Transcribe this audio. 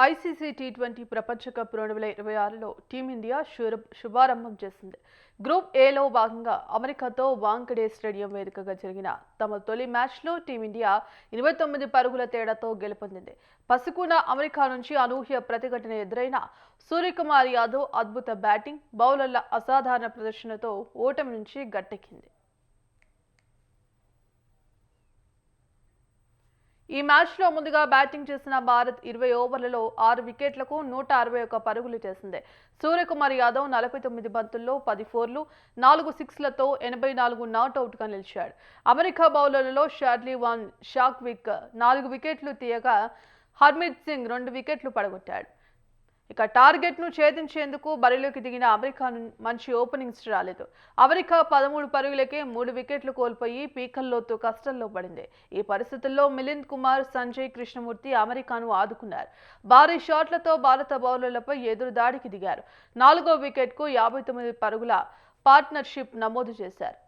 ICC T20 ప్రపంచ cup 2026లో team India శుభారంభం చేసింది. Group ఏలో భాగంగా అమెరికాతో వాంఖడే స్టేడియం వేదికగా జరిగిన తమ తొలి మ్యాచ్లో టీమిండియా 29 పరుగుల తేడాతో గెలుపొందింది. పసికూన అమెరికా నుంచి అనూహ్య ప్రతిఘటన ఎదురైన సూర్యకుమార్ యాదవ్ అద్భుత బ్యాటింగ్, బౌలర్ల అసాధారణ ప్రదర్శనతో ఓటమి నుంచి గట్టెక్కింది. ఈ మ్యాచ్లో ముందుగా బ్యాటింగ్ చేసిన భారత్ 20 ఓవర్లలో 6 వికెట్లకు 161 పరుగులు చేసింది. సూర్యకుమార్ యాదవ్ 49 బంతుల్లో 10 ఫోర్లు, 4 సిక్స్లతో 84 నాట్అవుట్గా నిలిచాడు. అమెరికా బౌలర్లలో షాడ్లీ వాన్ షాక్విక్ 4 వికెట్లు తీయగా హర్మిత్ సింగ్ 2 వికెట్లు పడగొట్టాడు. ఇక టార్గెట్ను ఛేదించేందుకు బరిలోకి దిగిన అమెరికా మంచి ఓపెనింగ్స్ రాలేదు. అమెరికా 13 పరుగులకే 3 వికెట్లు కోల్పోయి పీకల్లోతు కష్టంలో పడింది. ఈ పరిస్థితుల్లో మిలింద్ కుమార్, సంజయ్ కృష్ణమూర్తి అమెరికాను ఆదుకున్నారు. భారీ షాట్లతో భారత బౌలర్లపై ఎదురుదాడికి దిగారు. 4వ వికెట్కు 59 పరుగుల పార్ట్నర్షిప్ నమోదు చేశారు.